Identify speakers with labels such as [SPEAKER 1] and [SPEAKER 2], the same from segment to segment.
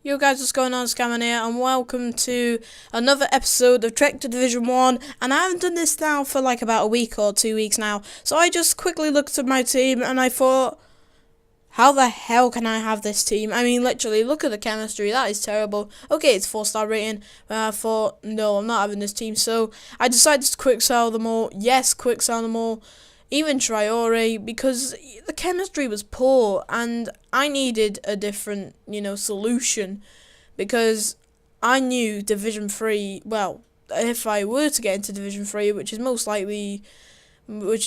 [SPEAKER 1] Yo guys, what's going on? Scamming here, and welcome to another episode of Trek to Division 1. And I haven't done this now for like about a week or 2 weeks now. So I just quickly looked at my team and I thought, how the hell can I have this team? I mean, literally, look at the chemistry. That is terrible. Okay, it's 4-star rating. But I thought, no, I'm not having this team. So I decided to quick sell them all. Yes, quick sell them all. Even Traore, because the chemistry was poor and I needed a different, solution, because I knew Division 3, well, if I were to get into Division 3, which is most likely, then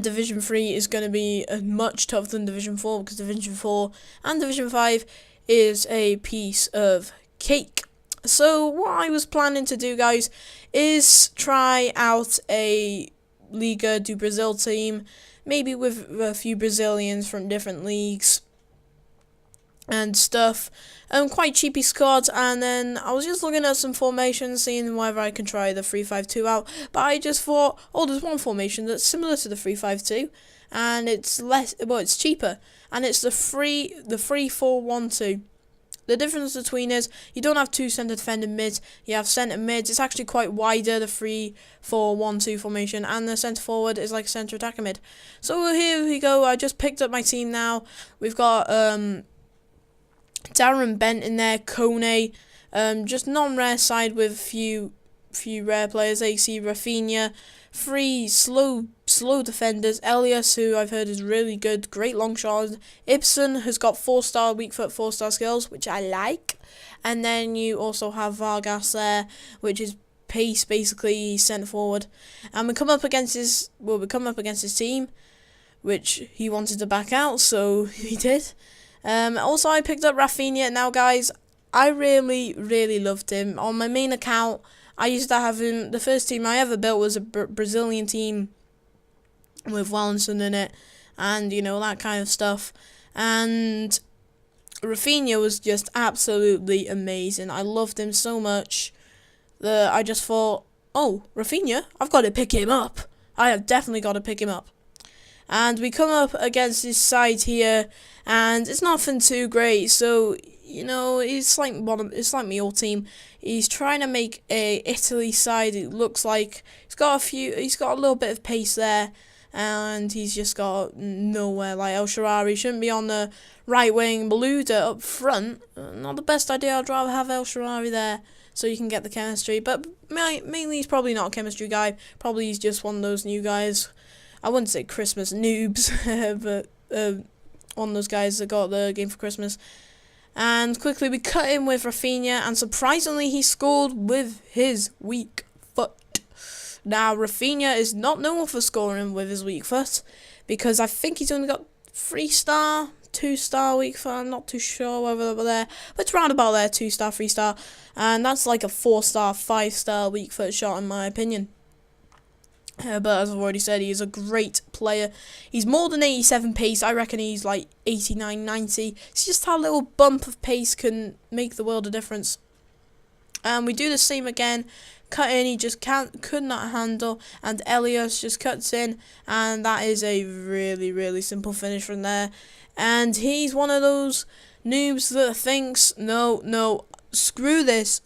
[SPEAKER 1] Division 3 is going to be much tougher than Division 4, because Division 4 and Division 5 is a piece of cake. So what I was planning to do, guys, is try out a Liga do Brazil team, maybe with a few Brazilians from different leagues and stuff. Quite cheapy squad, and then I was just looking at some formations, seeing whether I can try the 3-5-2 out. But I just thought, there's one formation that's similar to the 3-5-2, and it's it's cheaper, and it's the 3-4-1-2. The difference between is you don't have two centre defending mids, you have centre mids. It's actually quite wider, the 3-4-1-2 formation, and the centre forward is like a centre attacker mid. So here we go. I just picked up my team now. We've got Darren Bent in there, Kone, just non-rare side with a few rare players. AC Rafinha, three slow defenders. Elias, who I've heard is really good, great long shot. Ibsen has got 4-star weak foot, 4-star skills, which I like. And then you also have Vargas there, which is pace, basically centre forward. And we come up against his team, which he wanted to back out, so he did. Also, I picked up Rafinha. Now, guys, I really loved him. On my main account, I used to have him. The first team I ever built was a Brazilian team with Wellington in it, and that kind of stuff. And Rafinha was just absolutely amazing. I loved him so much that I just thought, oh, Rafinha, I've got to pick him up. I have definitely got to pick him up. And we come up against his side here, and it's nothing too great. So it's like my old team. He's trying to make a Italy side. It looks like he's got a little bit of pace there, and he's just got nowhere. Like El Shaarawy shouldn't be on the right wing. Malouda up front, not the best idea. I'd rather have El Shaarawy there so you can get the chemistry. But mainly he's probably not a chemistry guy. Probably he's just one of those new guys. I wouldn't say Christmas noobs, but one of those guys that got the game for Christmas. And quickly we cut in with Rafinha, and surprisingly he scored with his weak foot. Now Rafinha is not known for scoring with his weak foot, because I think he's only got 3-star, 2-star weak foot. I'm not too sure over there, but it's round about there, 2-star, 3-star, and that's like a 4-star, 5-star weak foot shot in my opinion. But as I've already said, he is a great player. He's more than 87 pace. I reckon he's like 89, 90. It's just how a little bump of pace can make the world of difference. And we do the same again. Cut in, he just could not handle. And Elias just cuts in. And that is a really simple finish from there. And he's one of those noobs that thinks, no, screw this.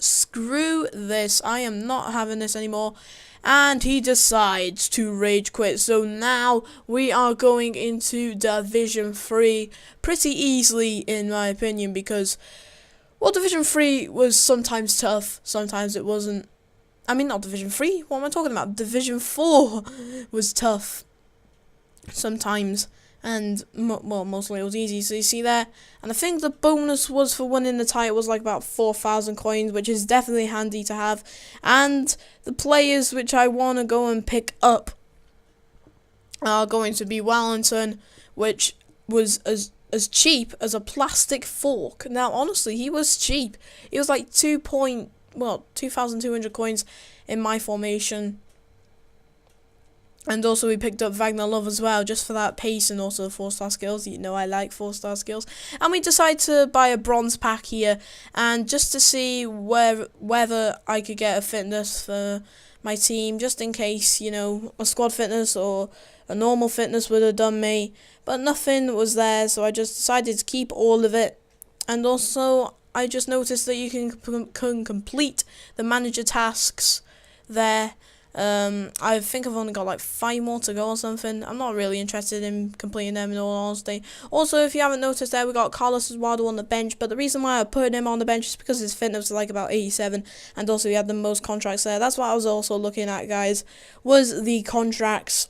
[SPEAKER 1] I am not having this anymore. And he decides to rage quit. So now we are going into Division 3 pretty easily, in my opinion, because, well, Division 3 was sometimes tough, sometimes it wasn't. I mean, not Division 3, what am I talking about? Division 4 was tough sometimes, and, mostly it was easy, so you see there. And I think the bonus was for winning the title was like about 4,000 coins, which is definitely handy to have. And the players which I want to go and pick up are going to be Wellington, which was as cheap as a plastic fork. Now, honestly, he was cheap. He was like 2,200 coins in my formation. And also we picked up Wagner Love as well, just for that pace and also the 4-star skills. I like 4-star skills. And we decided to buy a bronze pack here, and just to see whether I could get a fitness for my team, just in case, a squad fitness or a normal fitness would have done me. But nothing was there, so I just decided to keep all of it. And also, I just noticed that you can complete the manager tasks there. I think I've only got like 5 more to go or something. I'm not really interested in completing them in all honesty. Also, if you haven't noticed there, we got Carlos Eduardo on the bench, but the reason why I put him on the bench is because his fitness was like about 87, and also he had the most contracts there. That's what I was also looking at, guys, was the contracts,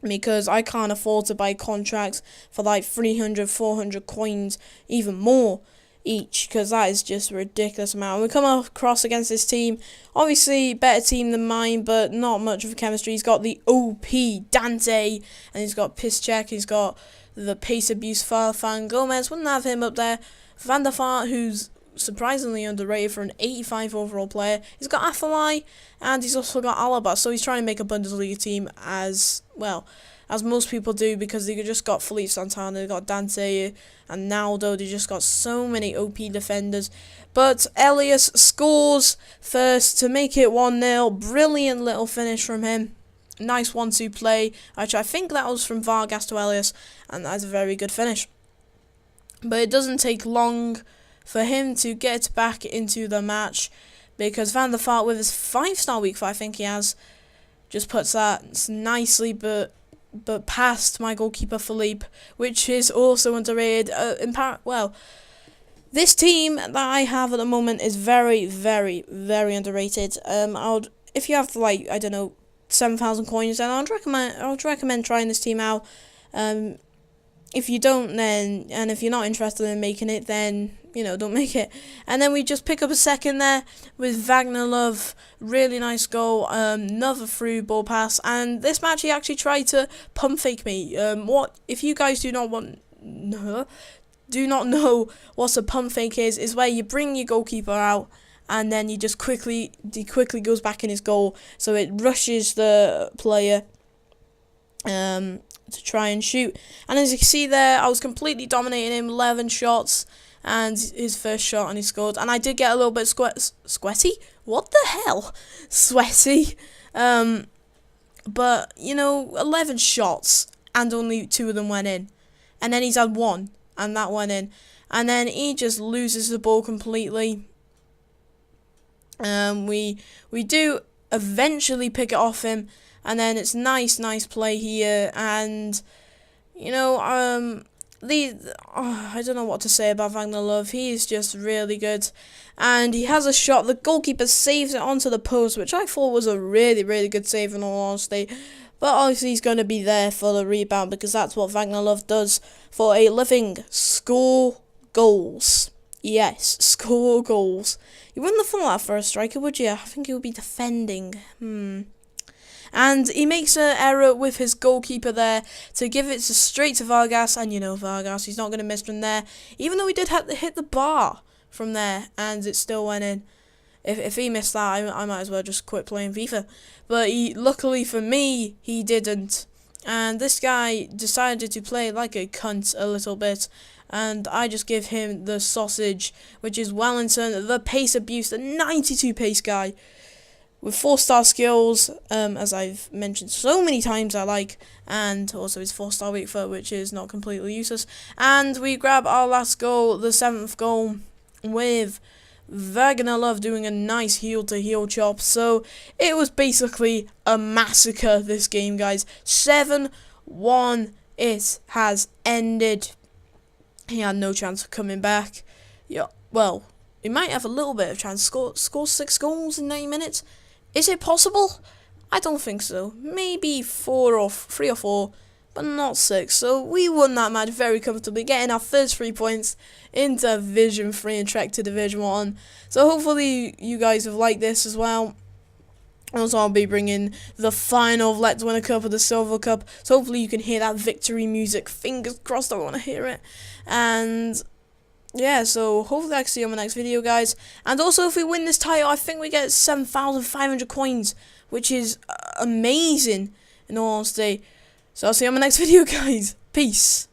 [SPEAKER 1] because I can't afford to buy contracts for like 300, 400 coins, even more each, because that is just a ridiculous amount. We come across against this team, obviously better team than mine, but not much of a chemistry. He's got the OP Dante, and he's got Piszczek, he's got the pace abuse Farfan Gomez. Wouldn't have him up there. Van der Vaart, who's surprisingly underrated for an 85 overall player. He's got Athalai, and he's also got Alaba, so he's trying to make a Bundesliga team as well as most people do, because they just got Felipe Santana, they got Dante and Naldo. They just got so many OP defenders. But Elias scores first to make it 1-0. Brilliant little finish from him. Nice 1-2 play. Actually, I think that was from Vargas to Elias, and that's a very good finish. But it doesn't take long for him to get back into the match, because Van der Vaart, with his 5-star week 5, I think he has, just puts that nicely, but past my goalkeeper Philippe, which is also underrated. This team that I have at the moment is very, very, very underrated. If you have like, I don't know, 7,000 coins, then I would recommend trying this team out. If you don't, then, and if you're not interested in making it, then, you know, don't make it. And then we just pick up a second there with Wagner Love. Really nice goal. Another through ball pass. And this match, he actually tried to pump fake me. If you guys do not know what a pump fake is where you bring your goalkeeper out, and then he quickly goes back in his goal, so it rushes the player to try and shoot. And as you can see there, I was completely dominating him, 11 shots, and his first shot, and he scored. And I did get a little bit sweaty. What the hell? Sweaty. But, you know, 11 shots, and only 2 of them went in. And then he's had 1, and that went in. And then he just loses the ball completely. We do eventually pick it off him, and then it's nice play here. And, you know, I don't know what to say about Wagner Love. He is just really good, and he has a shot. The goalkeeper saves it onto the post, which I thought was a really, really good save in all honesty. But obviously he's going to be there for the rebound, because that's what Wagner Love does for a living. Score goals. Yes, score goals. You wouldn't have thought that for a striker, would you? I think he would be defending. And he makes an error with his goalkeeper there to give it straight to Vargas. And you know Vargas, he's not going to miss from there. Even though he did have to hit the bar from there, and it still went in. If he missed that, I might as well just quit playing FIFA. But luckily for me, he didn't. And this guy decided to play like a cunt a little bit. And I just give him the sausage, which is Wellington, the pace abuse, the 92 pace guy, with 4-star skills, as I've mentioned so many times I like, and also his 4-star weak foot, which is not completely useless. And we grab our last goal, the 7th goal, with Wagner Love doing a nice heel-to-heel chop. So it was basically a massacre, this game, guys. 7-1, it has ended. He had no chance of coming back. Yeah, well, he might have a little bit of chance. Score 6 goals in 90 minutes. Is it possible? I don't think so. Maybe 3 or 4, but not 6. So we won that match very comfortably, getting our first 3 points into Division 3 and trek to Division 1. So hopefully you guys have liked this as well. Also, I'll be bringing the final of Let's Win a Cup of the Silver Cup. So hopefully you can hear that victory music. Fingers crossed, I want to hear it. And yeah, so hopefully I can see you on my next video, guys. And also, if we win this title, I think we get 7,500 coins, which is amazing in all honesty. So I'll see you on my next video, guys. Peace.